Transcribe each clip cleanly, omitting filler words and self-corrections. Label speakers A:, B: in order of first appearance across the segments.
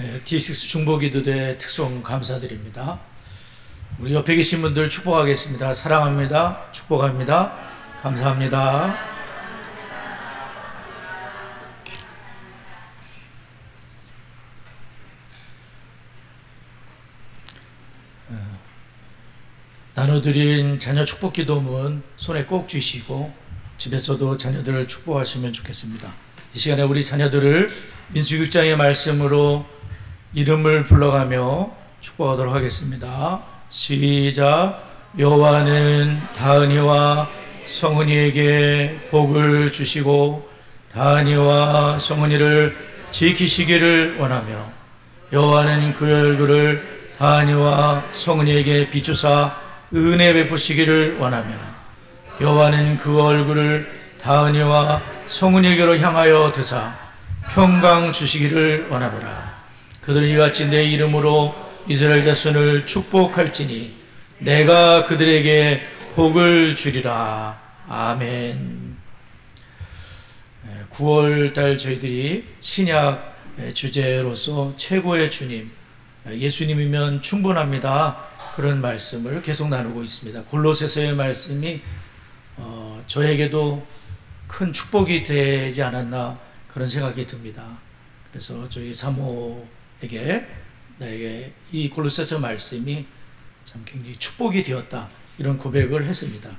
A: D6 중보기도대 특송 감사드립니다. 우리 옆에 계신 분들 축복하겠습니다. 사랑합니다. 축복합니다. 감사합니다. 나눠드린 자녀 축복기도문 손에 꼭 쥐시고 집에서도 자녀들을 축복하시면 좋겠습니다. 이 시간에 우리 자녀들을 민수기 6장의 말씀으로 이름을 불러가며 축복하도록 하겠습니다. 시작. 여호와는 다은이와 성은이에게 복을 주시고 다은이와 성은이를 지키시기를 원하며 여호와는 그의 얼굴을 다은이와 성은이에게 비추사 은혜 베푸시기를 원하며 여호와는 그 얼굴을 다은이와 성은이에게로 향하여 드사 평강 주시기를 원하노라. 그들이 이같이 내 이름으로 이스라엘 자손을 축복할지니 내가 그들에게 복을 주리라. 아멘. 9월달 저희들이 신약 주제로서 최고의 주님, 예수님이면 충분합니다, 그런 말씀을 계속 나누고 있습니다. 골로새서의 말씀이 저에게도 큰 축복이 되지 않았나 그런 생각이 듭니다. 그래서 저희 사모에게 나에게 이 골로새서 말씀이 참 굉장히 축복이 되었다, 이런 고백을 했습니다.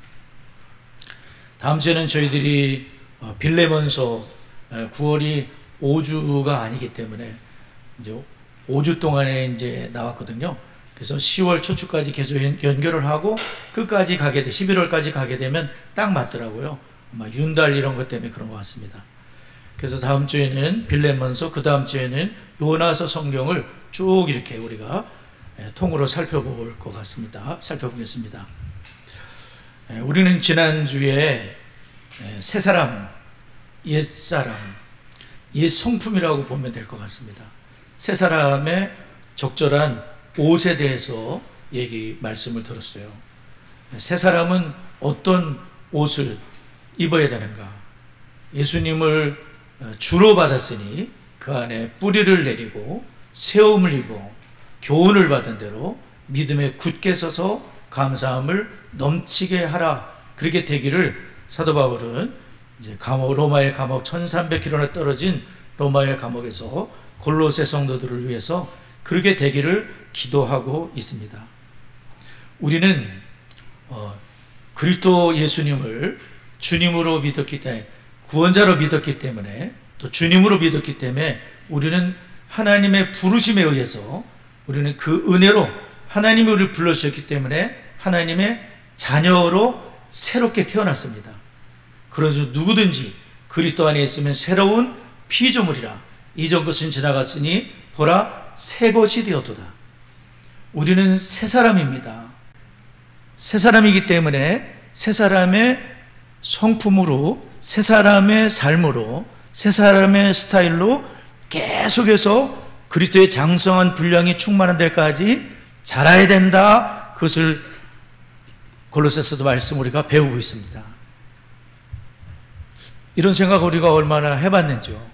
A: 다음 주에는 저희들이 빌레몬서 9월이 5주가 아니기 때문에 이제 5주 동안에 이제 나왔거든요. 그래서 10월 초주까지 계속 연결을 하고 끝까지 가게 돼 11월까지 가게 되면 딱 맞더라고요. 아마 윤달 이런 것 때문에 그런 것 같습니다. 그래서 다음 주에는 빌레몬서, 그 다음 주에는 요나서 성경을 쭉 이렇게 우리가 통으로 살펴볼 것 같습니다. 살펴보겠습니다. 우리는 지난주에 새 사람, 옛 사람, 옛 성품이라고 보면 될 것 같습니다. 새 사람의 적절한 옷에 대해서 말씀을 들었어요. 새 사람은 어떤 옷을 입어야 되는가? 예수님을 주로 받았으니 그 안에 뿌리를 내리고 세움을 입어 교훈을 받은 대로 믿음에 굳게 서서 감사함을 넘치게 하라. 그렇게 되기를 사도 바울은 이제 로마의 감옥 1300km나 떨어진 로마의 감옥에서 골로새 성도들을 위해서 그렇게 되기를 기도하고 있습니다. 우리는 그리스도 예수님을 주님으로 믿었기 때문에, 구원자로 믿었기 때문에, 또 주님으로 믿었기 때문에 우리는 하나님의 부르심에 의해서 우리는 그 은혜로 하나님이 우리를 불러주셨기 때문에 하나님의 자녀로 새롭게 태어났습니다. 그래서 누구든지 그리스도 안에 있으면 새로운 피조물이라. 이전 것은 지나갔으니 보라 새 것이 되었도다. 우리는 새 사람입니다. 새 사람이기 때문에 새 사람의 성품으로, 새 사람의 삶으로, 새 사람의 스타일로 계속해서 그리스도의 장성한 분량이 충만한 데까지 자라야 된다. 그것을 골로새서도 말씀 우리가 배우고 있습니다. 이런 생각 우리가 얼마나 해봤는지요.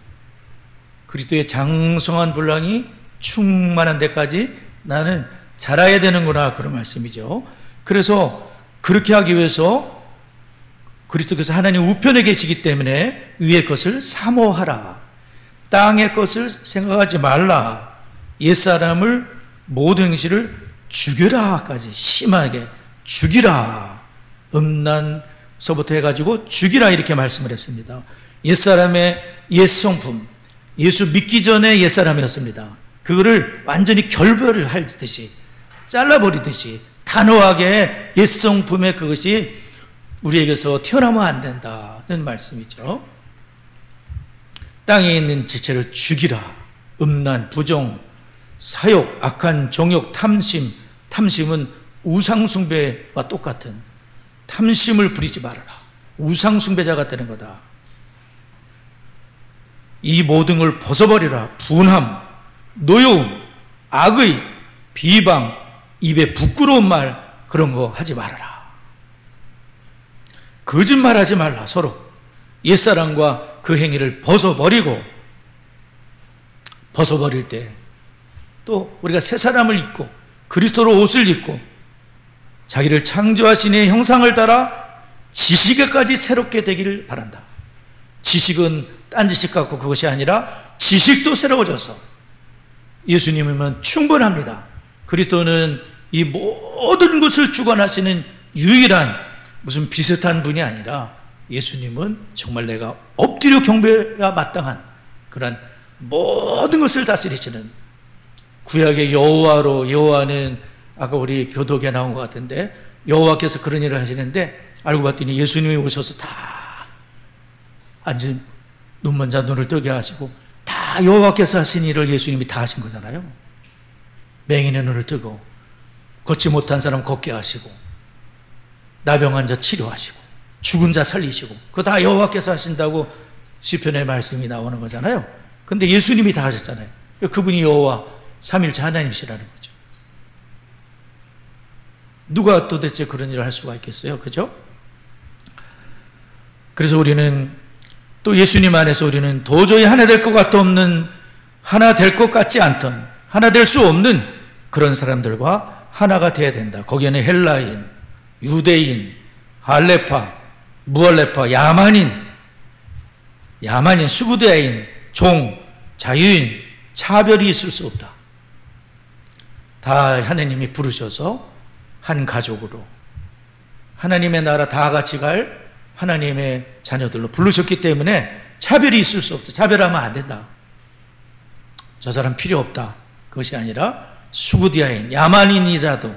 A: 그리스도의 장성한 분량이 충만한 데까지 나는 자라야 되는구나, 그런 말씀이죠. 그래서 그렇게 하기 위해서 그리스도께서 하나님 우편에 계시기 때문에 위의 것을 사모하라. 땅의 것을 생각하지 말라. 옛사람을 모든 것을 죽여라까지 심하게 죽이라. 음란서부터 해가지고 죽이라, 이렇게 말씀을 했습니다. 옛사람의 옛성품, 예수 믿기 전에 옛사람이었습니다. 그거를 완전히 결별을 하듯이, 잘라버리듯이 단호하게 옛성품의 그것이 우리에게서 튀어나오면 안 된다는 말씀이죠. 땅에 있는 지체를 죽이라. 음란, 부정, 사욕, 악한 정욕, 탐심. 탐심은 우상숭배와 똑같은, 탐심을 부리지 말아라. 우상숭배자가 되는 거다. 이 모든 걸 벗어버리라. 분함, 노여움, 악의, 비방, 입에 부끄러운 말, 그런 거 하지 말아라. 거짓말하지 말라. 서로 옛사람과 그 행위를 벗어버리고, 벗어버릴 때 또 우리가 새 사람을 입고 그리스도로 옷을 입고 자기를 창조하신 이의 형상을 따라 지식에까지 새롭게 되기를 바란다. 지식은 딴 지식 같고 그것이 아니라 지식도 새로워져서 예수님이면 충분합니다. 그리스도는 이 모든 것을 주관하시는 유일한 무슨 비슷한 분이 아니라 예수님은 정말 내가 엎드려 경배가 마땅한 그런 모든 것을 다스리시는 구약의 여호와로, 여호와는 아까 우리 교독에 나온 것 같은데 여호와께서 그런 일을 하시는데 알고 봤더니 예수님이 오셔서 다 앉은 눈먼 자 눈을 뜨게 하시고 다 여호와께서 하신 일을 예수님이 다 하신 거잖아요. 맹인의 눈을 뜨고 걷지 못한 사람 걷게 하시고 나병한 자 치료하시고 죽은 자 살리시고 그거 다 여호와께서 하신다고 시편의 말씀이 나오는 거잖아요. 근데 예수님이 다 하셨잖아요. 그분이 여호와 삼일체 하나님이시라는 거죠. 누가 도대체 그런 일을 할 수가 있겠어요? 그죠? 그래서 우리는 또 예수님 안에서 우리는 도저히 하나 될 것 하나 될 것 같지 않던 하나 될 수 없는 그런 사람들과 하나가 돼야 된다. 거기에는 헬라인, 유대인, 할레파, 무할레파, 야만인, 수구대인, 종, 자유인, 차별이 있을 수 없다. 다 하나님이 부르셔서 한 가족으로 하나님의 나라 다 같이 갈 하나님의 자녀들로 부르셨기 때문에 차별이 있을 수 없다. 차별하면 안 된다. 저 사람 필요 없다. 그것이 아니라 수구디아인, 야만인이라도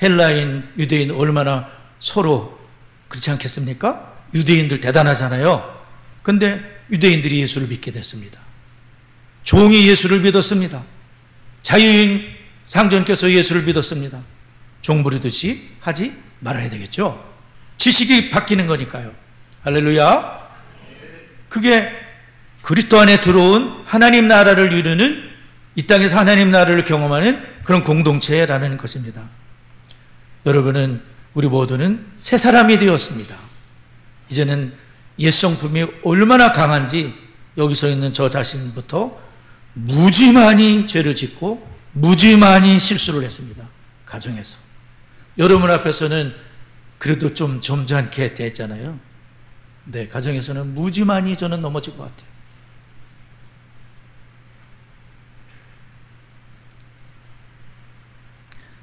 A: 헬라인, 유대인 얼마나 서로 그렇지 않겠습니까? 유대인들 대단하잖아요. 근데 유대인들이 예수를 믿게 됐습니다. 종이 예수를 믿었습니다. 자유인 상전께서 예수를 믿었습니다. 종 부리듯이 하지 말아야 되겠죠. 지식이 바뀌는 거니까요. 할렐루야. 그게 그리스도 안에 들어온 하나님 나라를 이루는 이 땅에서 하나님 나라를 경험하는 그런 공동체라는 것입니다. 여러분은 우리 모두는 새 사람이 되었습니다. 이제는 옛 성품이 얼마나 강한지 여기서 있는 저 자신부터 무지 많이 죄를 짓고 무지 많이 실수를 했습니다. 가정에서. 여러분 앞에서는 그래도 좀 점잖게 됐잖아요. 네, 가정에서는 무지 많이 저는 넘어질 것 같아요.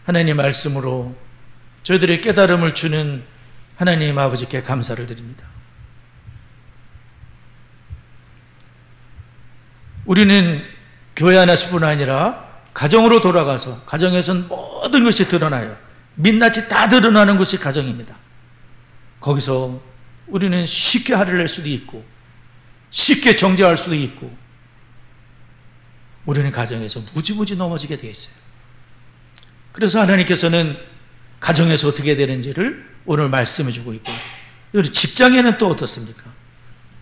A: 하나님 말씀으로 저희들의 깨달음을 주는 하나님 아버지께 감사를 드립니다. 우리는 교회 안에서뿐 아니라 가정으로 돌아가서 가정에서는 모든 것이 드러나요. 민낯이 다 드러나는 것이 가정입니다. 거기서 우리는 쉽게 화를 낼 수도 있고 쉽게 정죄할 수도 있고 우리는 가정에서 무지무지 넘어지게 되어 있어요. 그래서 하나님께서는 가정에서 어떻게 되는지를 오늘 말씀해 주고 있고 우리 직장에는 또 어떻습니까?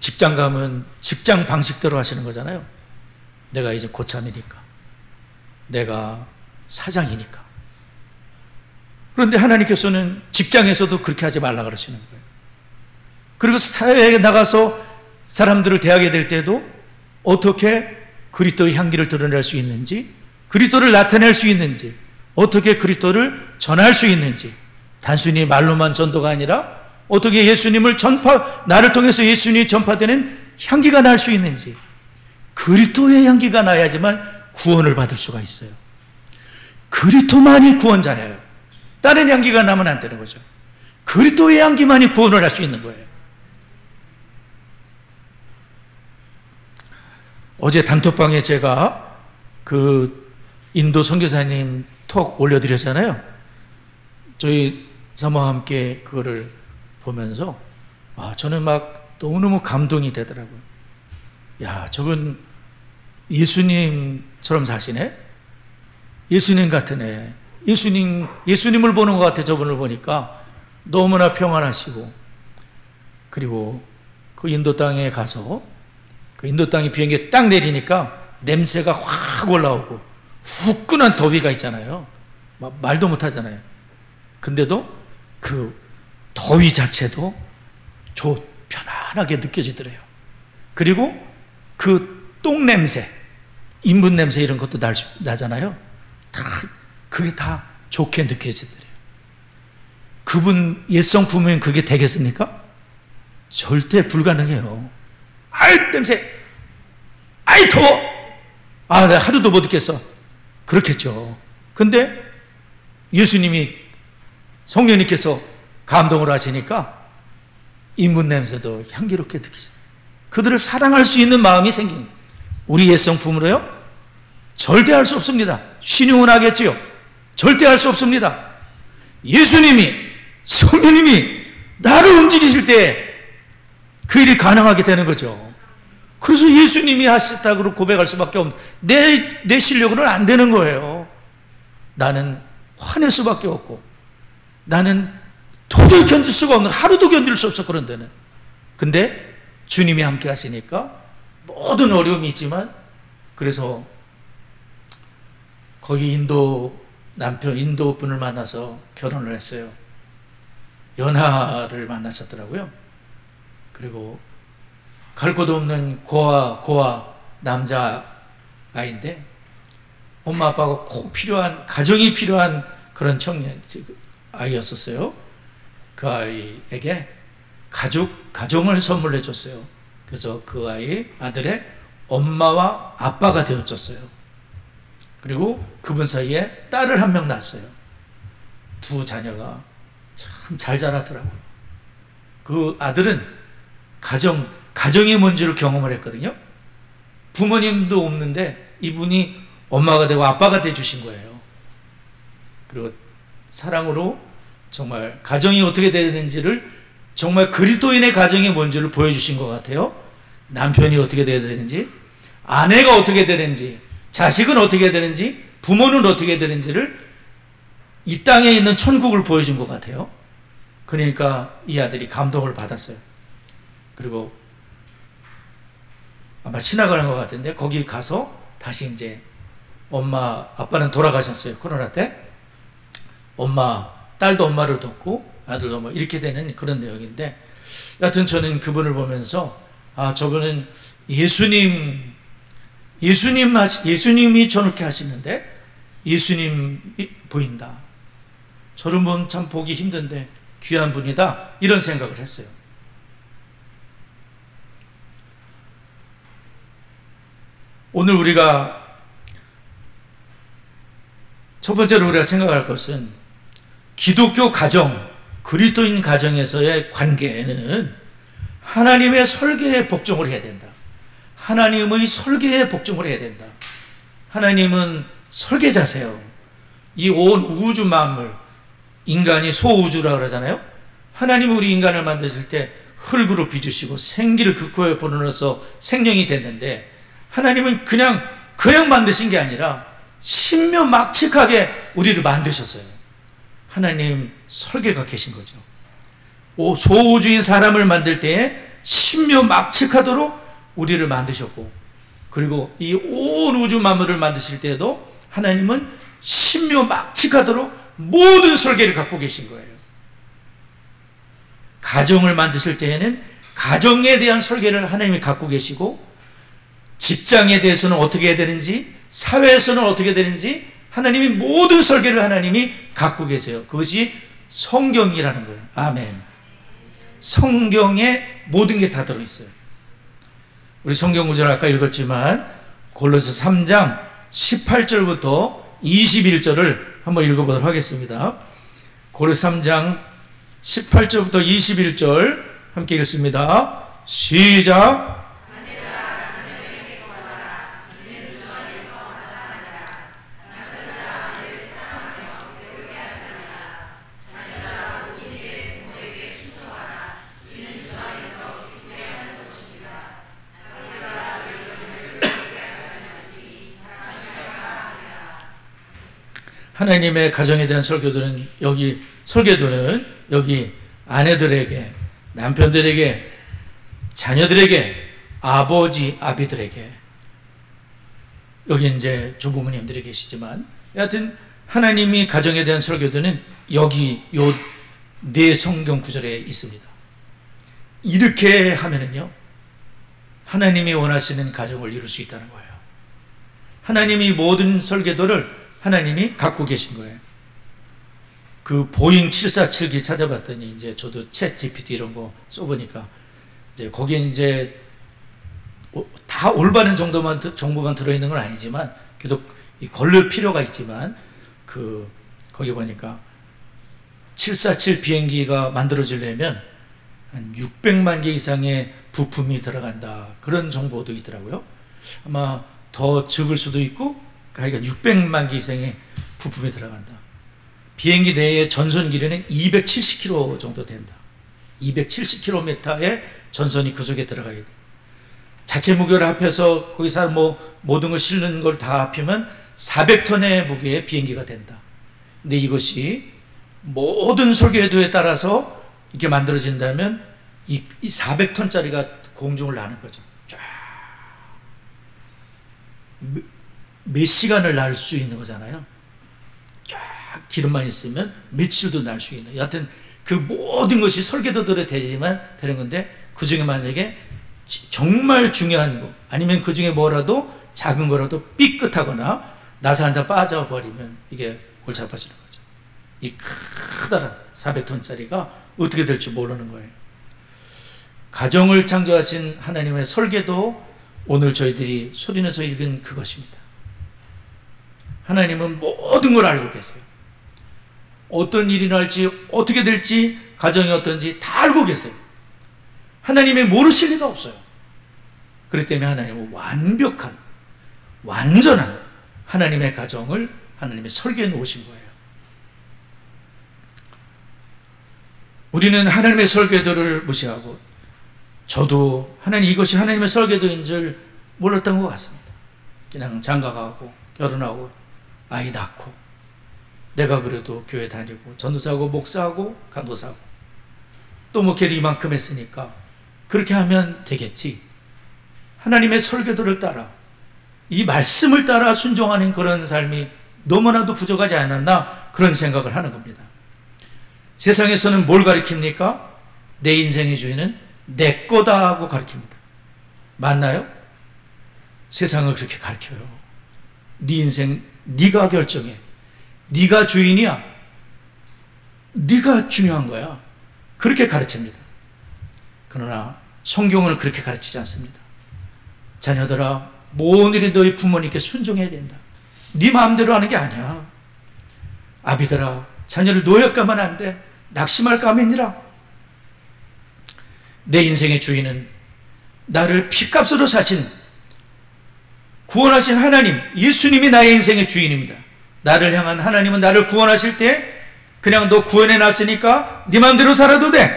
A: 직장 가면 직장 방식대로 하시는 거잖아요. 내가 이제 고참이니까 내가 사장이니까. 그런데 하나님께서는 직장에서도 그렇게 하지 말라 그러시는 거예요. 그리고 사회에 나가서 사람들을 대하게 될 때도 어떻게 그리스도의 향기를 드러낼 수 있는지, 그리스도를 나타낼 수 있는지, 어떻게 그리스도를 전할 수 있는지, 단순히 말로만 전도가 아니라 어떻게 예수님을 나를 통해서 예수님이 전파되는 향기가 날 수 있는지, 그리스도의 향기가 나야지만 구원을 받을 수가 있어요. 그리스도만이 구원자예요. 다른 향기가 나면 안 되는 거죠. 그리스도의 향기만이 구원을 할 수 있는 거예요. 어제 단톡방에 제가 그 인도 선교사님 톡 올려드렸잖아요. 저희 사모와 함께 그거를 보면서 저는 막 너무너무 감동이 되더라고요. 야, 저분 예수님처럼 사시네? 예수님 같으네. 예수님을 보는 것 같아. 저분을 보니까 너무나 평안하시고, 그리고 그 인도 땅에 가서 그 인도 땅이 비행기에 딱 내리니까 냄새가 확 올라오고 후끈한 더위가 있잖아요. 말도 못 하잖아요. 근데도 그 더위 자체도 편안하게 느껴지더래요. 그리고 그 똥 냄새, 인분 냄새 이런 것도 나잖아요. 그게 다 좋게 느껴지더래요. 그분 옛성 부모님 그게 되겠습니까? 절대 불가능해요. 아이 냄새, 아이 더워, 내가 하루도 못 있겠어, 그렇겠죠. 근데 예수님이, 성령님께서 감동을 하시니까 인문 냄새도 향기롭게 느끼죠. 그들을 사랑할 수 있는 마음이 생긴, 우리 옛성 부모로요? 절대 할 수 없습니다. 신용은 하겠지요. 절대 할 수 없습니다. 예수님이, 성령님이 나를 움직이실 때 그 일이 가능하게 되는 거죠. 그래서 예수님이 하셨다고 고백할 수밖에 없는, 내 실력으로는 안 되는 거예요. 나는 화낼 수밖에 없고, 나는 도저히 견딜 수가 없는, 하루도 견딜 수 없어, 그런 데는. 근데 주님이 함께 하시니까 모든 어려움이 있지만, 그래서 거기 인도 분을 만나서 결혼을 했어요. 연하를 만나셨더라고요. 그리고 갈 곳 없는 고아 남자아이인데, 엄마 아빠가 꼭 필요한, 가정이 필요한 그런 아이였었어요. 그 아이에게 가정을 선물해 줬어요. 그래서 그 아들의 엄마와 아빠가 되어줬어요. 그리고 그분 사이에 딸을 한 명 낳았어요. 두 자녀가 참 잘 자라더라고요. 그 아들은 가정이 뭔지를 경험을 했거든요. 부모님도 없는데 이분이 엄마가 되고 아빠가 돼주신 거예요. 그리고 사랑으로 정말 가정이 어떻게 되는지를, 정말 그리스도인의 가정이 뭔지를 보여주신 것 같아요. 남편이 어떻게 돼야 되는지, 아내가 어떻게 되는지, 자식은 어떻게 되는지, 부모는 어떻게 되는지를, 이 땅에 있는 천국을 보여준 것 같아요. 그러니까 이 아들이 감동을 받았어요. 그리고 아마 신학을 한 것 같은데, 거기 가서 다시 이제 아빠는 돌아가셨어요. 코로나 때. 딸도 엄마를 돕고 아들도 뭐 이렇게 되는 그런 내용인데, 여하튼 저는 그분을 보면서, 저분은 예수님이 저렇게 하시는데 예수님이 보인다. 저런 분 참 보기 힘든데 귀한 분이다, 이런 생각을 했어요. 오늘 우리가 첫 번째로 우리가 생각할 것은, 기독교 가정, 그리스도인 가정에서의 관계는 하나님의 설계에 복종을 해야 된다. 하나님의 설계에 복종을 해야 된다. 하나님은 설계자세요. 이 온 우주 만물, 인간이 소우주라 그러잖아요. 하나님은 우리 인간을 만드실 때 흙으로 빚으시고 생기를 그 코에 불어넣어서 생명이 됐는데, 하나님은 그냥 만드신 게 아니라 신묘막측하게 우리를 만드셨어요. 하나님 설계가 계신 거죠. 소우주인 사람을 만들 때에 신묘막측하도록 우리를 만드셨고, 그리고 이 온 우주 만물을 만드실 때에도 하나님은 신묘막측하도록 모든 설계를 갖고 계신 거예요. 가정을 만드실 때에는 가정에 대한 설계를 하나님이 갖고 계시고, 직장에 대해서는 어떻게 해야 되는지, 사회에서는 어떻게 되는지, 하나님이 모든 설계를 하나님이 갖고 계세요. 그것이 성경이라는 거예요. 아멘. 성경에 모든 게 다 들어있어요. 우리 성경 구절 아까 읽었지만 골로새 3장 18절부터 21절을 한번 읽어보도록 하겠습니다. 골로새 3장 18절부터 21절 함께 읽습니다. 시작. 하나님의 가정에 대한 설계도는 여기 아내들에게, 남편들에게, 자녀들에게, 아비들에게, 여기 이제 조부모님들이 계시지만, 여하튼 하나님이 가정에 대한 설계도는 여기 요 네 성경 구절에 있습니다. 이렇게 하면은요, 하나님이 원하시는 가정을 이룰 수 있다는 거예요. 하나님이 모든 설계도를 하나님이 갖고 계신 거예요. 그 보잉 747기 찾아봤더니 이제 저도 챗 GPT 이런 거 써보니까 이제 거기에 이제 다 올바른 정보만 들어있는 건 아니지만 그래도 걸릴 필요가 있지만 거기 보니까 747 비행기가 만들어지려면 한 600만 개 이상의 부품이 들어간다, 그런 정보도 있더라고요. 아마 더 적을 수도 있고, 그러니까 600만 개 이상의 부품이 들어간다. 비행기 내의 전선 길이는 270km 정도 된다. 270km의 전선이 그 속에 들어가야 돼. 자체 무게를 합해서 거기서 모든 걸 실는 걸 다 합히면 400톤의 무게의 비행기가 된다. 근데 이것이 모든 설계도에 따라서 이렇게 만들어진다면 이 400톤짜리가 공중을 나는 거죠. 쫙 몇 시간을 날 수 있는 거잖아요. 쫙 기름만 있으면 며칠도 날 수 있는. 여하튼 그 모든 것이 설계도대로 되지만 되는 건데, 그 중에 만약에 정말 중요한 거 아니면 그 중에 뭐라도 작은 거라도 삐끗하거나 나사 한 장 빠져버리면 이게 골치 아파지는 거죠. 이 크다란 400톤짜리가 어떻게 될지 모르는 거예요. 가정을 창조하신 하나님의 설계도, 오늘 저희들이 소리내서 읽은 그것입니다. 하나님은 모든 걸 알고 계세요. 어떤 일이 날지, 어떻게 될지, 가정이 어떤지 다 알고 계세요. 하나님이 모르실 리가 없어요. 그렇기 때문에 하나님은 완벽한, 완전한 하나님의 가정을 하나님이 설계해 놓으신 거예요. 우리는 하나님의 설계도를 무시하고, 저도 이것이 하나님의 설계도인 줄 몰랐던 것 같습니다. 그냥 장가가고 결혼하고 아이 낳고, 내가 그래도 교회 다니고 전도사하고 목사하고 간도사하고 또 목회를 이만큼 했으니까 그렇게 하면 되겠지. 하나님의 설계도를 따라, 이 말씀을 따라 순종하는 그런 삶이 너무나도 부족하지 않았나, 그런 생각을 하는 겁니다. 세상에서는 뭘 가르칩니까? 내 인생의 주인은 내 거다 하고 가르칩니다. 맞나요? 세상을 그렇게 가르쳐요. 네 인생 네가 결정해. 네가 주인이야. 네가 중요한 거야. 그렇게 가르칩니다. 그러나 성경은 그렇게 가르치지 않습니다. 자녀들아, 모든 일이 너희 부모님께 순종해야 된다. 네 마음대로 하는 게 아니야. 아비들아, 자녀를 노역가면 안 돼. 낙심할까 하면이라. 내 인생의 주인은 나를 피값으로 사신, 구원하신 하나님, 예수님이 나의 인생의 주인입니다. 나를 향한 하나님은 나를 구원하실 때 그냥 너 구원해 놨으니까 네 마음대로 살아도 돼,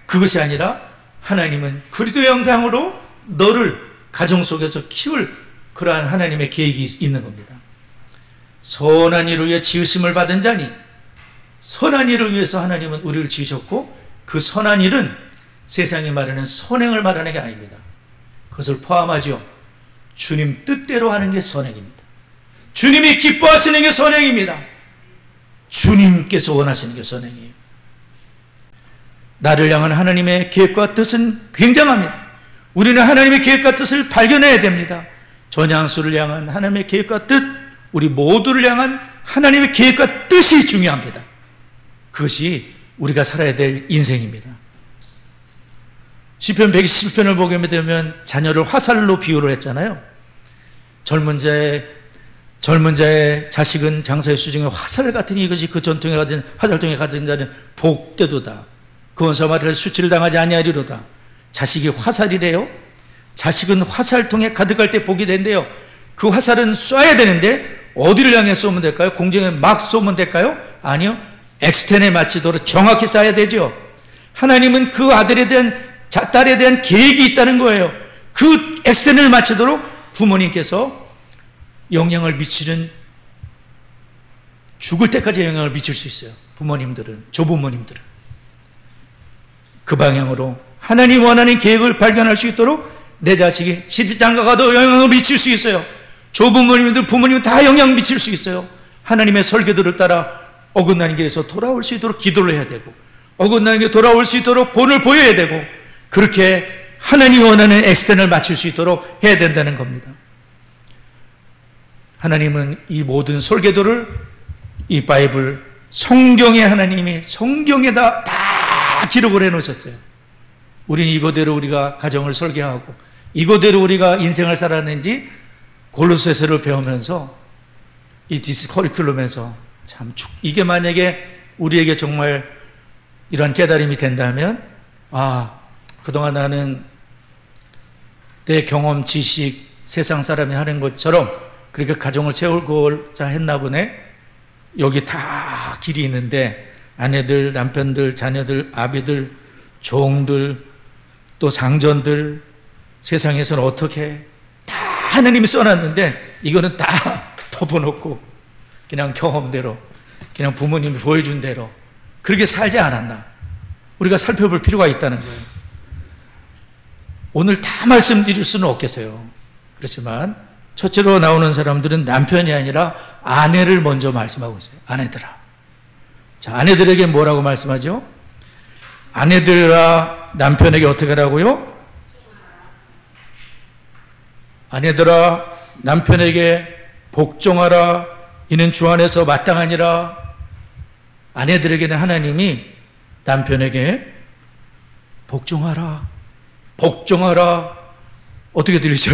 A: 그것이 아니라 하나님은 그리스도 형상으로 너를 가정 속에서 키울 그러한 하나님의 계획이 있는 겁니다. 선한 일을 위해 지으심을 받은 자니, 선한 일을 위해서 하나님은 우리를 지으셨고, 그 선한 일은 세상이 말하는 선행을 말하는 게 아닙니다. 그것을 포함하죠. 주님 뜻대로 하는 게 선행입니다. 주님이 기뻐하시는 게 선행입니다. 주님께서 원하시는 게 선행이에요. 나를 향한 하나님의 계획과 뜻은 굉장합니다. 우리는 하나님의 계획과 뜻을 발견해야 됩니다. 전향수를 향한 하나님의 계획과 뜻, 우리 모두를 향한 하나님의 계획과 뜻이 중요합니다. 그것이 우리가 살아야 될 인생입니다. 시편 127편을 보게 되면 자녀를 화살로 비유를 했잖아요. 젊은 자의 자식은 장사의 수중에 화살 같으니 이것이 그 전통에 가진 화살통에 가진 자는 복되도다. 그 원사마리를 수치를 당하지 아니하리로다. 자식이 화살이래요. 자식은 화살통에 가득할 때 복이 된대요. 그 화살은 쏴야 되는데 어디를 향해 쏘면 될까요? 공중에 막 쏘면 될까요? 아니요. 엑스텐에 맞추도록 정확히 쏴야 되죠. 하나님은 그 아들에 대한, 딸에 대한 계획이 있다는 거예요. 그 엑스텐을 맞추도록 부모님께서 영향을 미치는, 죽을 때까지 영향을 미칠 수 있어요. 부모님들은, 조부모님들은. 그 방향으로 하나님 원하는 계획을 발견할 수 있도록 내 자식이 시집장가 가도 영향을 미칠 수 있어요. 조부모님들, 부모님 다 영향 미칠 수 있어요. 하나님의 설계도를 따라 어긋나는 길에서 돌아올 수 있도록 기도를 해야 되고, 어긋나는 길에 돌아올 수 있도록 본을 보여야 되고, 그렇게 하나님이 원하는 엑스텐을 맞출 수 있도록 해야 된다는 겁니다. 하나님은 이 모든 설계도를 이 바이블 성경에 하나님이 성경에다 다 기록을 해 놓으셨어요. 우리는 이거대로 우리가 가정을 설계하고 이거대로 우리가 인생을 살았는지 골로새서를 배우면서 이 디스 커리큘럼에서 참 이게 만약에 우리에게 정말 이러한 깨달음이 된다면 그동안 나는 내 경험, 지식, 세상 사람이 하는 것처럼 그렇게 가정을 세우고자 했나 보네. 여기 다 길이 있는데 아내들, 남편들, 자녀들, 아비들, 종들, 또 상전들, 세상에서는 어떻게 다 하나님이 써놨는데 이거는 다 덮어놓고 그냥 경험대로, 그냥 부모님이 보여준 대로 그렇게 살지 않았나. 우리가 살펴볼 필요가 있다는 거예요. 오늘 다 말씀드릴 수는 없겠어요. 그렇지만 첫째로 나오는 사람들은 남편이 아니라 아내를 먼저 말씀하고 있어요. 아내들아. 자, 아내들에게 뭐라고 말씀하죠? 아내들아 남편에게 어떻게 하라고요? 아내들아 남편에게 복종하라. 이는 주 안에서 마땅하니라. 아내들에게는 하나님이 남편에게 복종하라. 복종하라. 어떻게 들리죠?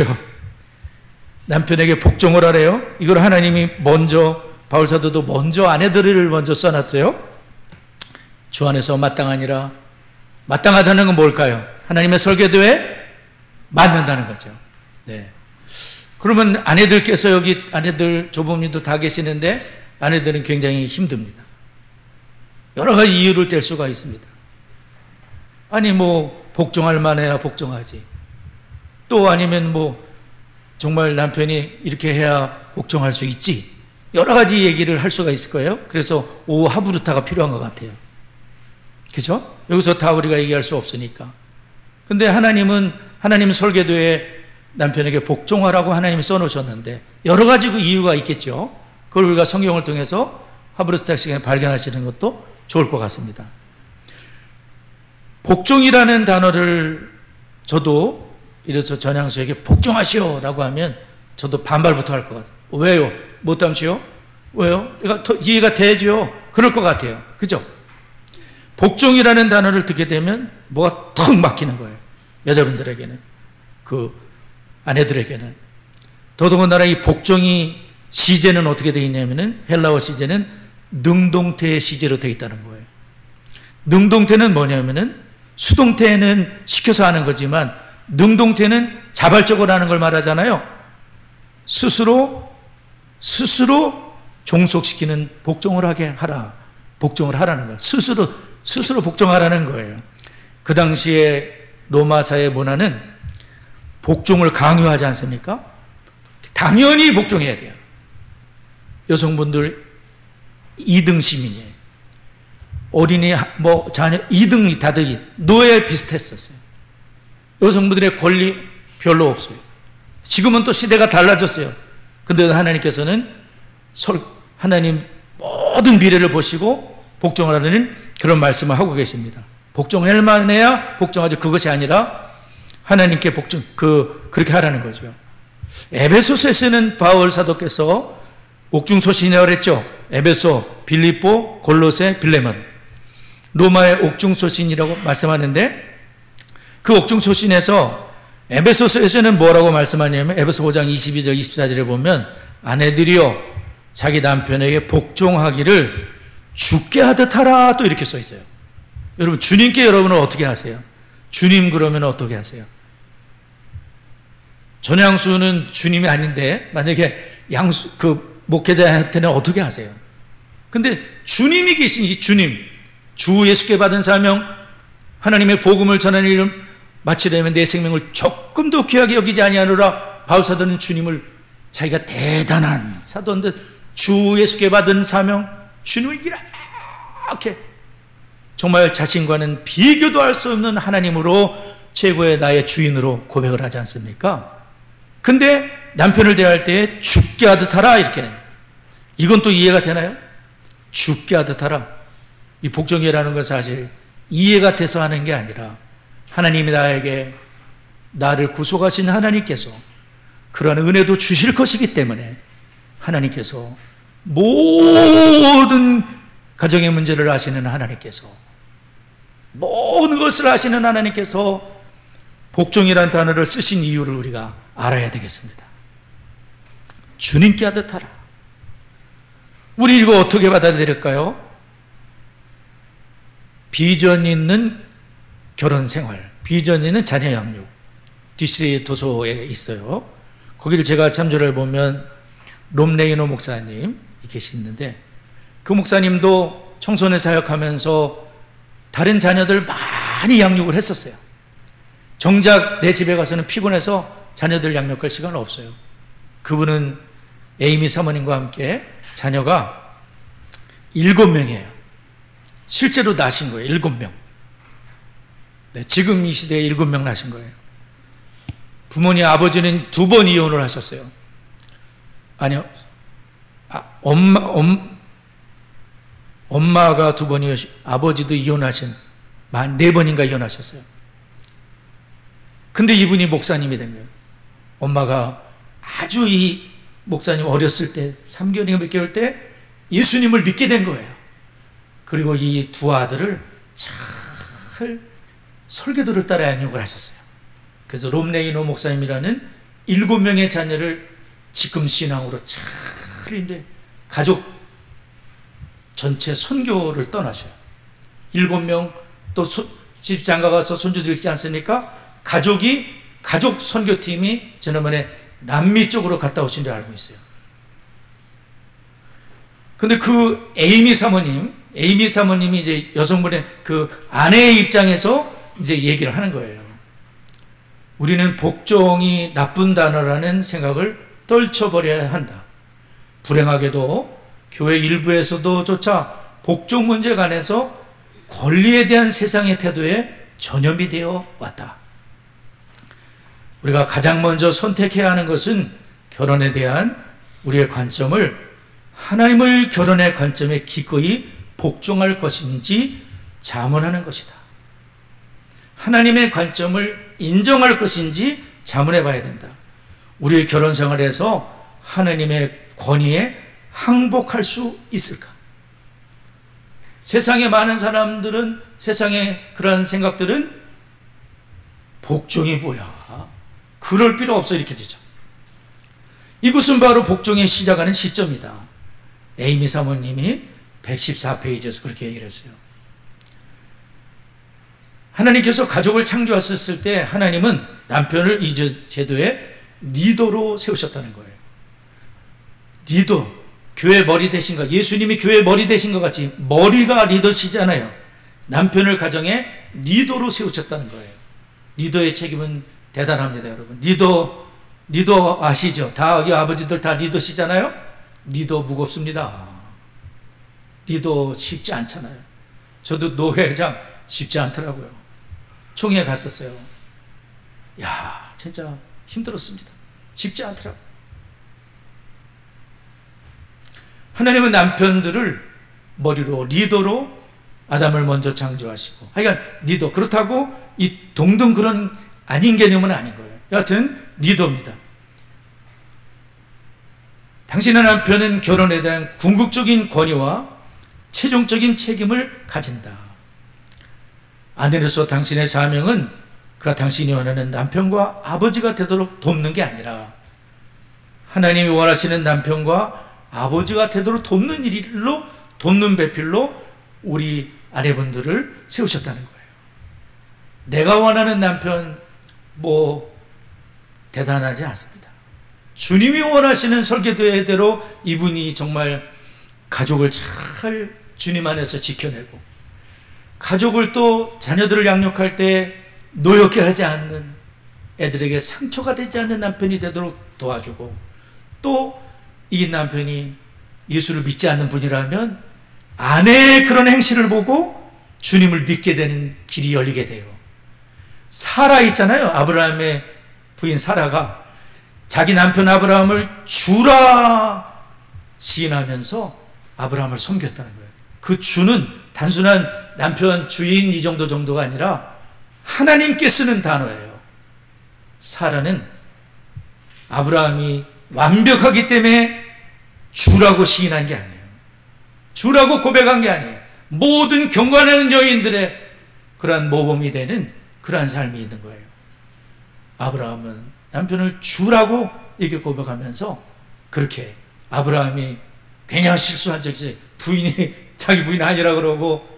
A: 남편에게 복종을 하래요. 이걸 하나님이 먼저, 바울사도도 먼저 아내들을 먼저 써놨어요. 주 안에서 마땅하니라. 마땅하다는 건 뭘까요? 하나님의 설계도에 맞는다는 거죠. 네. 그러면 아내들께서 여기 아내들 조부모님도 다 계시는데 아내들은 굉장히 힘듭니다. 여러 가지 이유를 댈 수가 있습니다. 아니 복종할 만해야 복종하지. 또 아니면 정말 남편이 이렇게 해야 복종할 수 있지. 여러 가지 얘기를 할 수가 있을 거예요. 그래서 오후 하부르타가 필요한 것 같아요. 그죠? 여기서 다 우리가 얘기할 수 없으니까. 근데 하나님 설계도에 남편에게 복종하라고 하나님이 써놓으셨는데 여러 가지 그 이유가 있겠죠. 그걸 우리가 성경을 통해서 하브르스타 시간에 발견하시는 것도 좋을 것 같습니다. 복종이라는 단어를 저도 이래서 전향수에게 복종하시오라고 하면 저도 반발부터 할 것 같아요. 왜요? 못 담지요? 왜요? 내가 더 이해가 되죠? 그럴 것 같아요. 그죠? 복종이라는 단어를 듣게 되면 뭐가 턱 막히는 거예요. 여자분들에게는. 아내들에게는. 더더군다나 이 복종이 시제는 어떻게 되어 있냐면은 헬라어 시제는 능동태의 시제로 되어 있다는 거예요. 능동태는 뭐냐면은 수동태는 시켜서 하는 거지만 능동태는 자발적으로 하는 걸 말하잖아요. 스스로 종속시키는 복종을 하게 하라. 복종을 하라는 거예요. 스스로 복종하라는 거예요. 그 당시에 로마사의 문화는 복종을 강요하지 않습니까? 당연히 복종해야 돼요. 여성분들 2등 시민이에요. 어린이, 자녀 2등 다들 노예 비슷했었어요. 여성분들의 권리 별로 없어요. 지금은 또 시대가 달라졌어요. 근데 하나님께서는 하나님 모든 미래를 보시고 복종하라는 그런 말씀을 하고 계십니다. 복종할 만해야 복종하죠. 그것이 아니라 하나님께 그렇게 하라는 거죠. 에베소서에서는 바울 사도께서 옥중소신이라고 그랬죠. 에베소, 빌립보, 골로새, 빌레몬. 로마의 옥중소신이라고 말씀하는데 그 옥중소신에서 에베소서에서는 뭐라고 말씀하냐면 에베소 5장 22절 24절에 보면 아내들이여 자기 남편에게 복종하기를 죽게 하듯 하라 또 이렇게 써 있어요. 여러분 주님께 여러분은 어떻게 하세요? 주님 그러면 어떻게 하세요? 전향수는 주님이 아닌데 만약에 목회자한테는 어떻게 하세요? 근데 주님이 계신 이 주님, 주 예수께 받은 사명, 하나님의 복음을 전하는 일을 마치려면 내 생명을 조금 더 귀하게 여기지 아니하노라. 바울사도는 주님을 자기가 대단한 사도인데 주 예수께 받은 사명, 주님을 이렇게 정말 자신과는 비교도 할 수 없는 하나님으로 최고의 나의 주인으로 고백을 하지 않습니까? 근데 남편을 대할 때 죽게 하듯 하라 이렇게. 이건 또 이해가 되나요? 죽게 하듯 하라. 이 복종이라는 건 사실 이해가 돼서 하는 게 아니라 하나님이 나를 구속하신 하나님께서 그러한 은혜도 주실 것이기 때문에 하나님께서, 모든 가정의 문제를 아시는 하나님께서, 모든 것을 아시는 하나님께서 복종이라는 단어를 쓰신 이유를 우리가 알아야 되겠습니다. 주님께 하듯 하라. 우리 이거 어떻게 받아들일까요? 비전 있는 결혼 생활, 비전 있는 자녀 양육, DC 도서에 있어요. 거기를 제가 참조를 보면 롬레이노 목사님 계시는데, 그 목사님도 청소년 사역하면서 다른 자녀들 많이 양육을 했었어요. 정작 내 집에 가서는 피곤해서 자녀들 양육할 시간 없어요. 그분은 에이미 사모님과 함께 자녀가 7명이에요. 실제로 낳으신 거예요. 7명. 네, 지금 이 시대에 7명 낳으신 거예요. 부모님 아버지는 2번 이혼을 하셨어요. 아니요, 엄마가 2번이었고 아버지도 이혼하신 4번인가 이혼하셨어요. 근데 이분이 목사님이 된 거예요. 엄마가 아주 이 목사님 어렸을 때 3개월인가 몇 개월 때 예수님을 믿게 된 거예요. 그리고 이 2 아들을 잘 설교도를 따라 양육을 하셨어요. 그래서 롬레이노 목사님이라는 7명의 자녀를 지금 신앙으로 잘 이제 가족 전체 선교를 떠나셔요. 7명 또 집 장가 가서 손주들 있지 않습니까? 가족 선교팀이 지난번에 남미 쪽으로 갔다 오신 줄 알고 있어요. 근데 그 에이미 사모님이 이제 여성분의 그 아내의 입장에서 이제 얘기를 하는 거예요. 우리는 복종이 나쁜 단어라는 생각을 떨쳐버려야 한다. 불행하게도 교회 일부에서도 조차 복종 문제에 관해서 권리에 대한 세상의 태도에 전염이 되어 왔다. 우리가 가장 먼저 선택해야 하는 것은 결혼에 대한 우리의 관점을 하나님의 결혼의 관점에 기꺼이 복종할 것인지 자문하는 것이다. 하나님의 관점을 인정할 것인지 자문해 봐야 된다. 우리의 결혼 생활에서 하나님의 권위에 항복할 수 있을까? 세상에 많은 사람들은, 세상의 그러한 생각들은 복종이 뭐야? 그럴 필요 없어, 이렇게 되죠. 이것은 바로 복종의 시작하는 시점이다. 에이미 사모님이 114페이지에서 그렇게 얘기를 했어요. 하나님께서 가족을 창조하셨을 때 하나님은 남편을 이 제도의 리더로 세우셨다는 거예요. 리더, 교회 머리 되신 것, 예수님이 교회 머리 되신 것 같이 머리가 리더시잖아요. 남편을 가정의 리더로 세우셨다는 거예요. 리더의 책임은 대단합니다, 여러분. 리더 아시죠? 다 여기 아버지들 다 리더시잖아요. 리더 무겁습니다. 리더 쉽지 않잖아요. 저도 노회장 쉽지 않더라고요. 총회 갔었어요. 야, 진짜 힘들었습니다. 쉽지 않더라고요. 하나님은 남편들을 머리로, 리더로 아담을 먼저 창조하시고, 하여간 리더, 그렇다고 이 동등 그런 아닌 개념은 아닌 거예요. 여하튼 리더입니다. 당신의 남편은 결혼에 대한 궁극적인 권위와 최종적인 책임을 가진다. 아내로서 당신의 사명은 그가 당신이 원하는 남편과 아버지가 되도록 돕는 게 아니라 하나님이 원하시는 남편과 아버지가 되도록 돕는 일로, 돕는 배필로 우리 아내분들을 세우셨다는 거예요. 내가 원하는 남편 대단하지 않습니다. 주님이 원하시는 설계도대로 이분이 정말 가족을 잘 주님 안에서 지켜내고, 가족을 또 자녀들을 양육할 때 노엽게 하지 않는, 애들에게 상처가 되지 않는 남편이 되도록 도와주고, 또 이 남편이 예수를 믿지 않는 분이라면 아내의 그런 행실을 보고 주님을 믿게 되는 길이 열리게 돼요. 사라 있잖아요. 아브라함의 부인 사라가 자기 남편 아브라함을 주라 시인하면서 아브라함을 섬겼다는 거예요. 그 주는 단순한 남편 주인 이 정도가 아니라 하나님께 쓰는 단어예요. 사라는 아브라함이 완벽하기 때문에 주라고 시인한 게 아니에요. 주라고 고백한 게 아니에요. 모든 경건한 여인들의 그러한 모범이 되는 그러한 삶이 있는 거예요. 아브라함은 남편을 주라고 이렇게 고백하면서 그렇게 아브라함이 굉장히 실수한 적이 부인이 자기 부인 아니라 그러고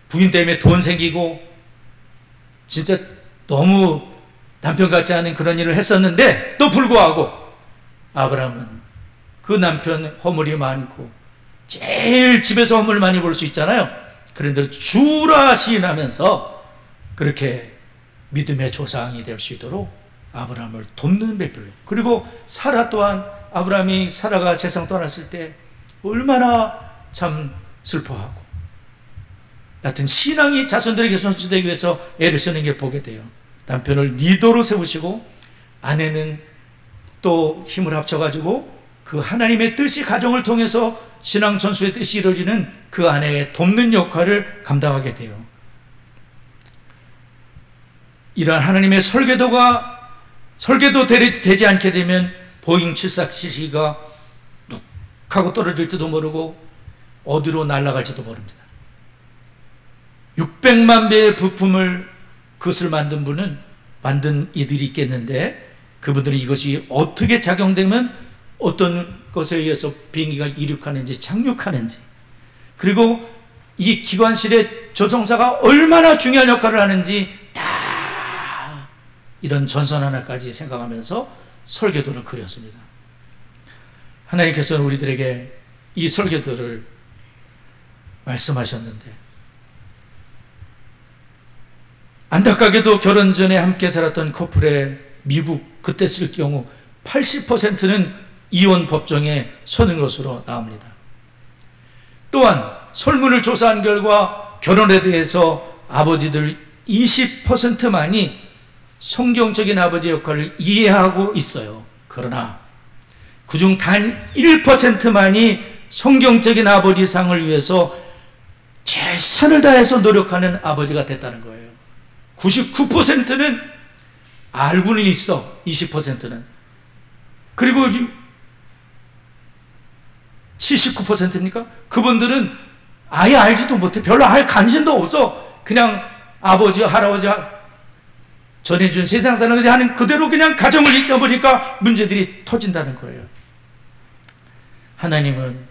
A: 부인 때문에 돈 생기고 진짜 너무 남편 같지 않은 그런 일을 했었는데 또 불구하고 아브라함은 그 남편 허물이 많고 제일 집에서 허물 많이 볼 수 있잖아요. 그런데 주라 시인하면서 그렇게 믿음의 조상이 될 수 있도록 아브라함을 돕는 베풀로. 그리고 사라 또한 아브라함이 사라가 세상 떠났을 때 얼마나 참 슬퍼하고 하여튼 신앙이 자손들에게 전수되기 위해서 애를 쓰는 게 보게 돼요. 남편을 리더로 세우시고 아내는 또 힘을 합쳐가지고 그 하나님의 뜻이 가정을 통해서 신앙 전수의 뜻이 이루어지는 그 아내의 돕는 역할을 감당하게 돼요. 이러한 하나님의 설계도 되지 않게 되면 보잉 747가 뚝 하고 떨어질지도 모르고 어디로 날아갈지도 모릅니다. 600만 배의 부품을 그것을 만든 이들이 있겠는데 그분들은 이것이 어떻게 작용되면 어떤 것에 의해서 비행기가 이륙하는지 착륙하는지, 그리고 이 기관실의 조종사가 얼마나 중요한 역할을 하는지 다 이런 전선 하나까지 생각하면서 설계도를 그렸습니다. 하나님께서는 우리들에게 이 설계도를 말씀하셨는데 안타깝게도 결혼 전에 함께 살았던 커플의 미국 그때 쓸 경우 80%는 이혼 법정에 서는 것으로 나옵니다. 또한 설문을 조사한 결과 결혼에 대해서 아버지들 20%만이 성경적인 아버지 역할을 이해하고 있어요. 그러나 그중 단 1%만이 성경적인 아버지상을 위해서 최선을 다해서 노력하는 아버지가 됐다는 거예요. 99%는 알고는 있어. 20%는. 그리고 79%입니까? 그분들은 아예 알지도 못해. 별로 알 관심도 없어. 그냥 아버지, 할아버지 전해준 세상 사람들이 하는 그대로 그냥 가정을 이끌어보니까 문제들이 터진다는 거예요. 하나님은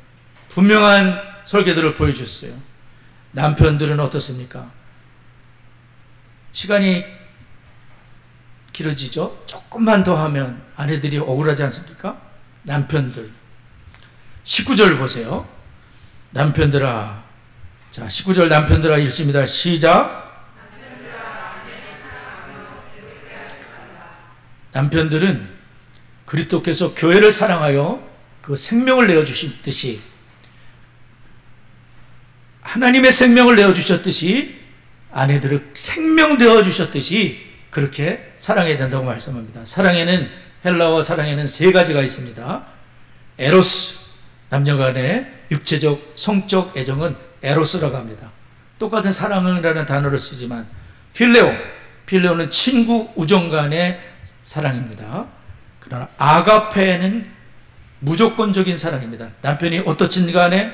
A: 분명한 설계도를 보여주셨어요. 남편들은 어떻습니까? 시간이 길어지죠? 조금만 더 하면 아내들이 억울하지 않습니까? 남편들 19절 보세요. 남편들아. 자, 19절 남편들아 읽습니다. 시작. 남편들은 그리스도께서 교회를 사랑하여 그 생명을 내어주셨듯이, 하나님의 생명을 내어주셨듯이, 아내들을 생명 되어주셨듯이 그렇게 사랑해야 된다고 말씀합니다. 사랑에는, 헬라어 사랑에는 세 가지가 있습니다. 에로스, 남녀간의 육체적 성적 애정은 에로스라고 합니다. 똑같은 사랑이라는 단어를 쓰지만 필레오는 친구 우정 간의 사랑입니다. 그러나 아가페는 무조건적인 사랑입니다. 남편이 어떻든지 간에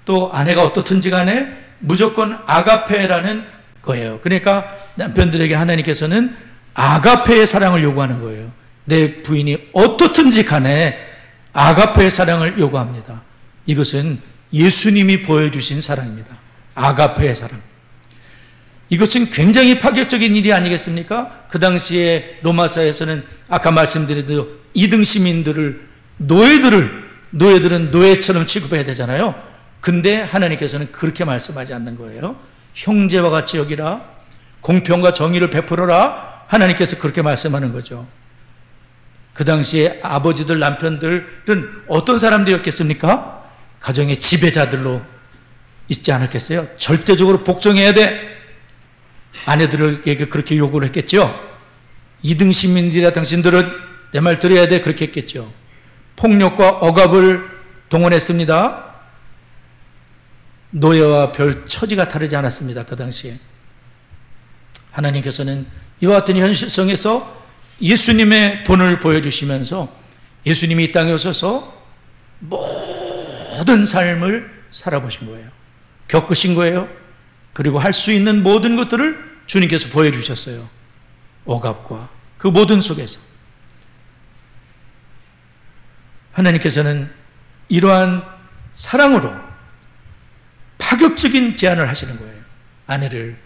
A: 또 아내가 어떻든지 간에 무조건 아가페라는 거예요. 그러니까 남편들에게 하나님께서는 아가페의 사랑을 요구하는 거예요. 내 부인이 어떻든지 간에 아가페의 사랑을 요구합니다. 이것은 예수님이 보여주신 사랑입니다. 아가페의 사랑. 이것은 굉장히 파격적인 일이 아니겠습니까? 그 당시에 로마사에서는 아까 말씀드린 2등 시민들을, 노예들은 노예처럼 취급해야 되잖아요. 근데 하나님께서는 그렇게 말씀하지 않는 거예요. 형제와 같이 여기라, 공평과 정의를 베풀어라, 하나님께서 그렇게 말씀하는 거죠. 그 당시에 아버지들, 남편들은 어떤 사람들이었겠습니까? 가정의 지배자들로 있지 않았겠어요? 절대적으로 복종해야 돼. 아내들에게 그렇게 요구를 했겠죠. 2등 시민들이라 당신들은 내 말 들어야 돼. 그렇게 했겠죠. 폭력과 억압을 동원했습니다. 노예와 별 처지가 다르지 않았습니다. 그 당시에. 하나님께서는 이와 같은 현실성에서 예수님의 본을 보여주시면서 예수님이 이 땅에 오셔서 모든 삶을 살아보신 거예요. 겪으신 거예요. 그리고 할 수 있는 모든 것들을 주님께서 보여주셨어요. 억압과 그 모든 속에서 하나님께서는 이러한 사랑으로 파격적인 제안을 하시는 거예요. 아내를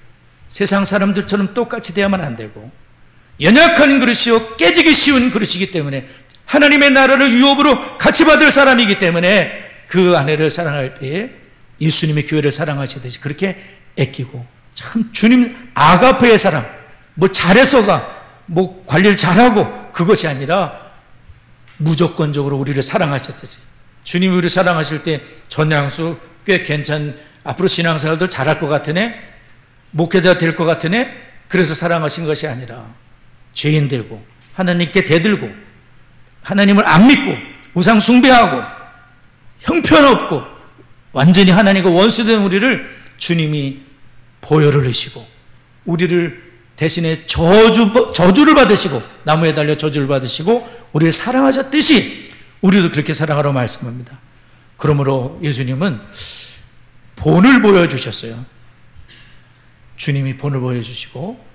A: 세상 사람들처럼 똑같이 대하면 안 되고, 연약한 그릇이요 깨지기 쉬운 그릇이기 때문에, 하나님의 나라를 유업으로 같이 받을 사람이기 때문에 그 아내를 사랑할 때에 예수님의 교회를 사랑하시듯이 그렇게 애끼고, 참 주님 아가페의 사랑, 뭐 잘해서가 뭐 관리를 잘하고 그것이 아니라 무조건적으로 우리를 사랑하셨듯이, 주님이 우리를 사랑하실 때 전향수 꽤 앞으로 신앙생활도 잘할 것 같으네, 목회자 될 것 같으네, 그래서 사랑하신 것이 아니라 죄인 되고 하나님께 대들고 하나님을 안 믿고 우상 숭배하고 형편없고 완전히 하나님과 원수된 우리를 주님이 보혈을 넣으시고 우리를 대신에 저주를 받으시고 나무에 달려 저주를 받으시고 우리를 사랑하셨듯이 우리도 그렇게 사랑하라고 말씀합니다. 그러므로 예수님은 본을 보여주셨어요. 주님이 본을 보여주시고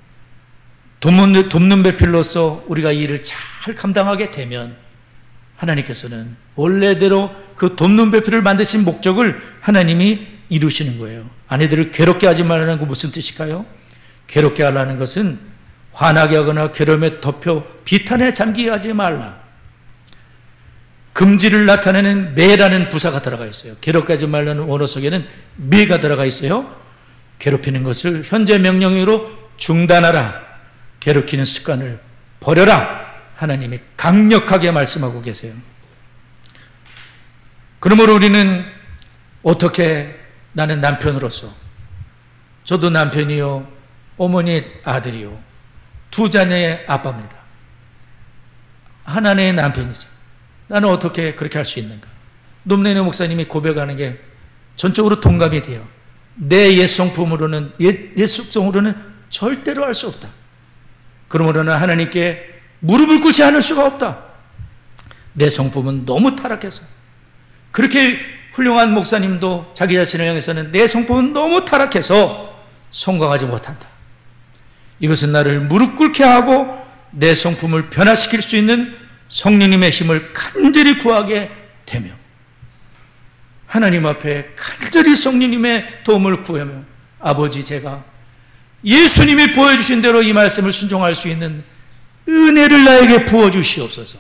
A: 돕는 배필로서 우리가 이 일을 잘 감당하게 되면 하나님께서는 원래대로 그 돕는 배필을 만드신 목적을 하나님이 이루시는 거예요. 아내들을 괴롭게 하지 말라는 거 무슨 뜻일까요? 괴롭게 하라는 것은 화나게 하거나 괴로움에 덮여 비탄에 잠기게 하지 말라. 금지를 나타내는 매라는 부사가 들어가 있어요. 괴롭게 하지 말라는 원어 속에는 매가 들어가 있어요. 괴롭히는 것을 현재 명령으로 중단하라. 괴롭히는 습관을 버려라. 하나님이 강력하게 말씀하고 계세요. 그러므로 우리는 어떻게, 나는 남편으로서, 저도 남편이요 어머니의 아들이요 두 자녀의 아빠입니다. 하나님의 남편이죠. 나는 어떻게 그렇게 할 수 있는가? 놈네네 목사님이 고백하는 게 전적으로 동감이 돼요. 내 옛 성품으로는, 옛 습성으로는 절대로 할 수 없다. 그러므로는 하나님께 무릎을 꿇지 않을 수가 없다. 내 성품은 너무 타락해서. 그렇게 훌륭한 목사님도 자기 자신을 향해서는 내 성품은 너무 타락해서 성공하지 못한다. 이것은 나를 무릎 꿇게 하고 내 성품을 변화시킬 수 있는 성령님의 힘을 간절히 구하게 되며, 하나님 앞에 간절히 성령님의 도움을 구하며, 아버지, 제가 예수님이 보여주신 대로 이 말씀을 순종할 수 있는 은혜를 나에게 부어주시옵소서.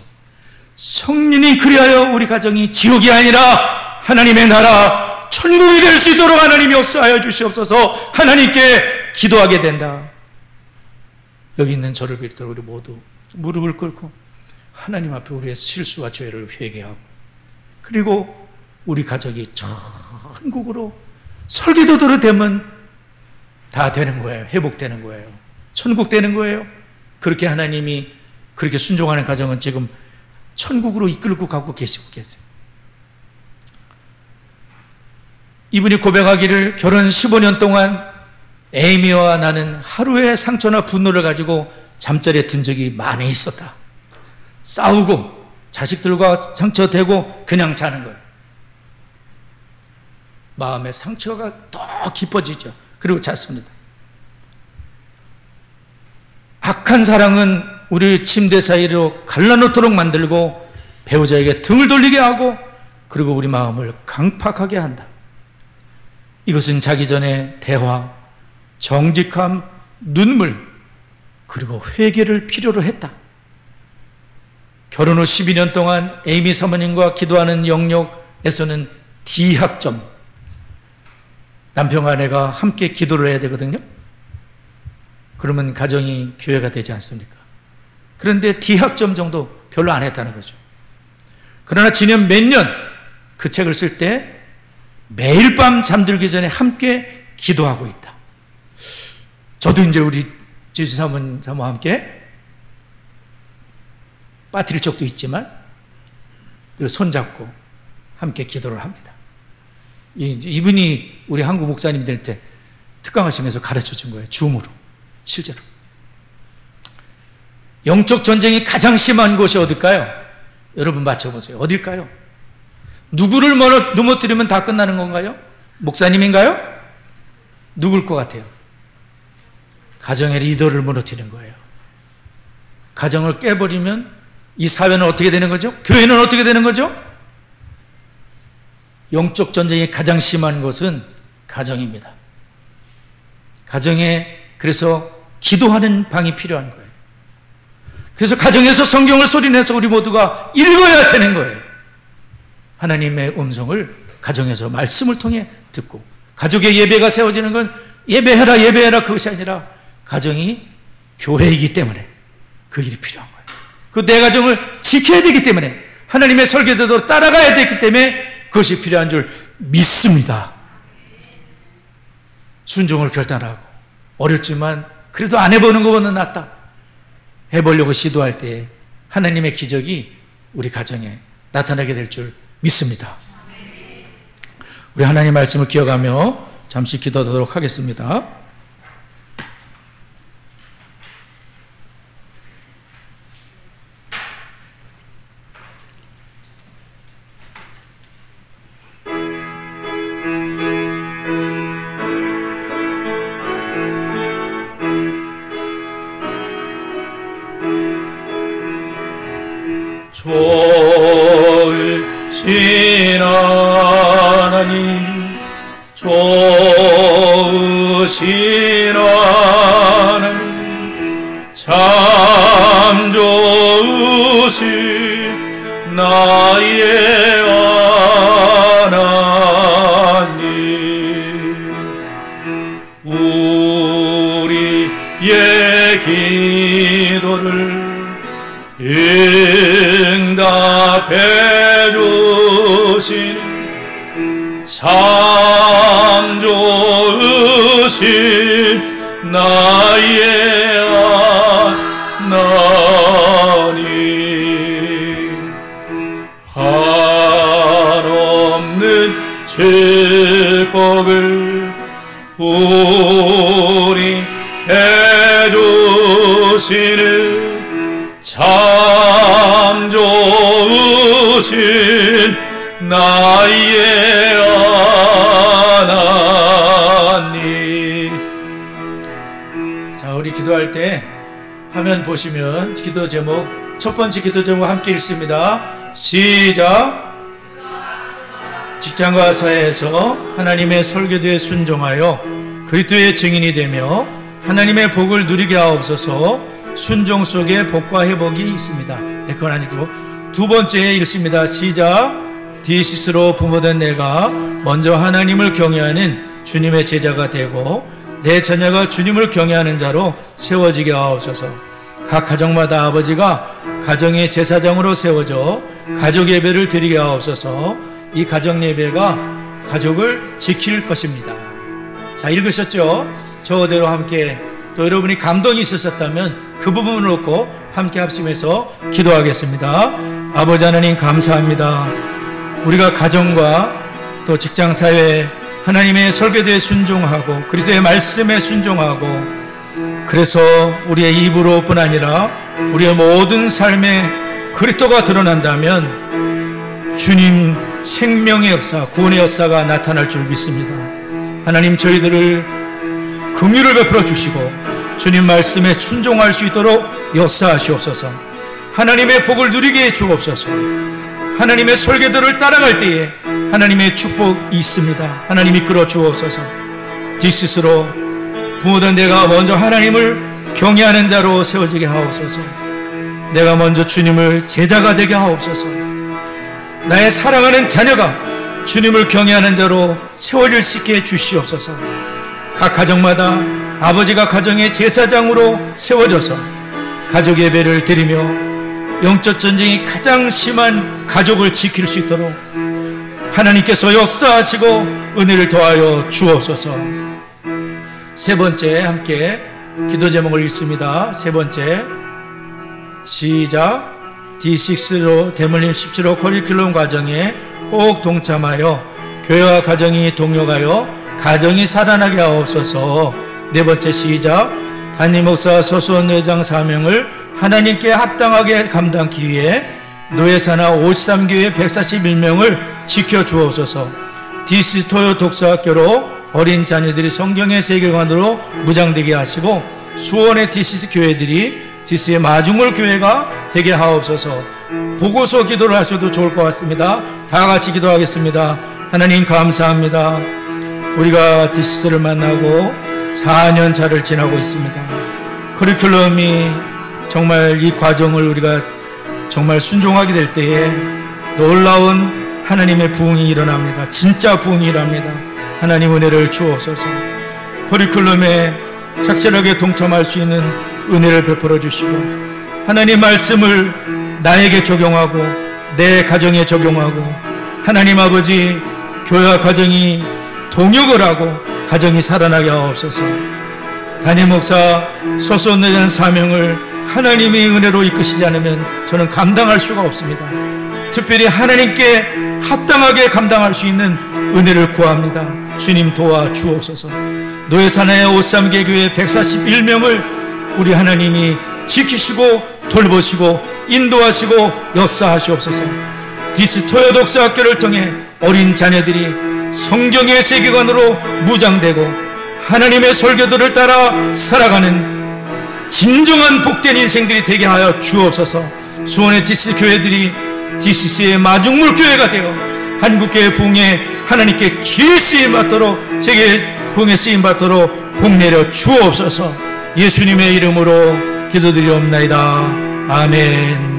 A: 성령이 그리하여 우리 가정이 지옥이 아니라 하나님의 나라 천국이 될 수 있도록 하나님이 역사하여 주시옵소서. 하나님께 기도하게 된다. 여기 있는 저를 비롯해 우리 모두 무릎을 꿇고 하나님 앞에 우리의 실수와 죄를 회개하고, 그리고 우리 가족이 천국으로 설계도대로 되면 다 되는 거예요. 회복되는 거예요. 천국 되는 거예요. 그렇게 하나님이 그렇게 순종하는 가정은 지금 천국으로 이끌고 가고 계시고 계세요. 이분이 고백하기를 결혼 15년 동안 에이미와 나는 하루의 상처나 분노를 가지고 잠자리에 든 적이 많이 있었다. 싸우고 자식들과 상처되고 그냥 자는 거예요. 마음의 상처가 더 깊어지죠. 그리고 잤습니다. 악한 사랑은 우리 침대 사이로 갈라놓도록 만들고 배우자에게 등을 돌리게 하고, 그리고 우리 마음을 강팍하게 한다. 이것은 자기 전에 대화, 정직함, 눈물, 그리고 회개를 필요로 했다. 결혼 후 12년 동안 에이미 사모님과 기도하는 영역에서는 D학점, 남편과 아내가 함께 기도를 해야 되거든요. 그러면 가정이 교회가 되지 않습니까? 그런데 D학점 정도 별로 안 했다는 거죠. 그러나 지난 몇 년 그 책을 쓸 때 매일 밤 잠들기 전에 함께 기도하고 있다. 저도 이제 우리 제주 사모와 함께 빠뜨릴 적도 있지만 늘 손잡고 함께 기도를 합니다. 이분이 우리 한국 목사님들한테 특강하시면서 가르쳐 준 거예요. 줌으로, 실제로. 영적 전쟁이 가장 심한 곳이 어딜까요? 여러분 맞춰보세요. 어딜까요? 누구를 넘어뜨리면 다 끝나는 건가요? 목사님인가요? 누굴 것 같아요? 가정의 리더를 무너뜨리는 거예요. 가정을 깨버리면 이 사회는 어떻게 되는 거죠? 교회는 어떻게 되는 거죠? 영적 전쟁이 가장 심한 것은 가정입니다. 가정에 그래서 기도하는 방이 필요한 거예요. 그래서 가정에서 성경을 소리내서 우리 모두가 읽어야 되는 거예요. 하나님의 음성을 가정에서 말씀을 통해 듣고, 가족의 예배가 세워지는 건 예배해라 예배해라 그것이 아니라 가정이 교회이기 때문에 그 일이 필요한 거예요. 그 내 가정을 지켜야 되기 때문에, 하나님의 설계대로 따라가야 되기 때문에 그것이 필요한 줄 믿습니다. 순종을 결단하고, 어렵지만 그래도 안 해보는 것보다 낫다 해보려고 시도할 때 하나님의 기적이 우리 가정에 나타나게 될 줄 믿습니다. 우리 하나님 말씀을 기억하며 잠시 기도하도록 하겠습니다.
B: 좋으신 하나님, 좋으신 하나님, 참 좋으신 나의 하나님, 우리의 기도를 응답해 주신 참 좋으신 나의 하나님, 한없는 축복을 우리에게 주시는 참 좋으신 나의 하나님.
A: 자, 우리 기도할 때 화면 보시면 기도 제목, 첫 번째 기도 제목 함께 읽습니다. 시작. 직장과 사회에서 하나님의 설계도에 순종하여 그리스도의 증인이 되며 하나님의 복을 누리게 하옵소서. 순종 속에 복과 회복이 있습니다. 네, 그건 아니고 두 번째 읽습니다. 시작. 디시스로 부모된 내가 먼저 하나님을 경외하는 주님의 제자가 되고 내 자녀가 주님을 경외하는 자로 세워지게 하옵소서. 각 가정마다 아버지가 가정의 제사장으로 세워져 가족 예배를 드리게 하옵소서. 이 가정 예배가 가족을 지킬 것입니다. 자, 읽으셨죠? 저대로 함께, 또 여러분이 감동이 있으셨다면 그 부분을 놓고 함께 합심해서 기도하겠습니다. 아버지 하나님, 감사합니다. 우리가 가정과 또 직장 사회에 하나님의 설계도에 순종하고 그리스도의 말씀에 순종하고, 그래서 우리의 입으로뿐 아니라 우리의 모든 삶에 그리스도가 드러난다면 주님 생명의 역사, 구원의 역사가 나타날 줄 믿습니다. 하나님, 저희들을 긍휼을 베풀어 주시고 주님 말씀에 순종할 수 있도록 역사하시옵소서. 하나님의 복을 누리게 해 주옵소서. 하나님의 설계도를 따라갈 때에 하나님의 축복이 있습니다. 하나님 이끌어 주옵소서. 뒷스스로 부모된 내가 먼저 하나님을 경외하는 자로 세워지게 하옵소서. 내가 먼저 주님을 제자가 되게 하옵소서. 나의 사랑하는 자녀가 주님을 경외하는 자로 세워질 수 있게 주시옵소서. 각 가정마다 아버지가 가정의 제사장으로 세워져서 가족 예배를 드리며 영적 전쟁이 가장 심한 가족을 지킬 수 있도록 하나님께서 역사하시고 은혜를 더하여 주옵소서. 세 번째 함께 기도 제목을 읽습니다. 세 번째 시작. D6로 대물림 17호 커리큘럼 과정에 꼭 동참하여 교회와 가정이 동역하여 가정이 살아나게 하옵소서. 네 번째 시작. 담임 목사 서수원 회장 사명을 하나님께 합당하게 감당하기 위해 노예사나 53교회 141명을 지켜주옵소서. 디스토요 독서학교로 어린 자녀들이 성경의 세계관으로 무장되게 하시고, 수원의 디시스 교회들이 디스의 마중물 교회가 되게 하옵소서. 보고서 기도를 하셔도 좋을 것 같습니다. 다 같이 기도하겠습니다. 하나님 감사합니다. 우리가 디시스를 만나고 4년 차를 지나고 있습니다. 커리큘럼이 정말 이 과정을 우리가 정말 순종하게 될 때에 놀라운 하나님의 부흥이 일어납니다. 진짜 부흥이 일어납니다. 하나님 은혜를 주옵소서. 커리큘럼에 착실하게 동참할 수 있는 은혜를 베풀어 주시고, 하나님 말씀을 나에게 적용하고 내 가정에 적용하고, 하나님 아버지 교회와 가정이 동역을 하고 가정이 살아나게 하옵소서. 담임 목사 서소원내자는 사명을 하나님의 은혜로 이끄시지 않으면 저는 감당할 수가 없습니다. 특별히 하나님께 합당하게 감당할 수 있는 은혜를 구합니다. 주님 도와주옵소서. 노예사나의 53개교회 141명을 우리 하나님이 지키시고 돌보시고 인도하시고 역사하시옵소서. 디스토요 독서학교를 통해 어린 자녀들이 성경의 세계관으로 무장되고 하나님의 설교들을 따라 살아가는 진정한 복된 인생들이 되게 하여 주옵소서. 수원의 디시스 교회들이 디시스의 마중물 교회가 되어 한국교회 부흥에 하나님께 길 쓰임받도록, 세계 부흥에 쓰임받도록 복내려 주옵소서. 예수님의 이름으로 기도드리옵나이다. 아멘.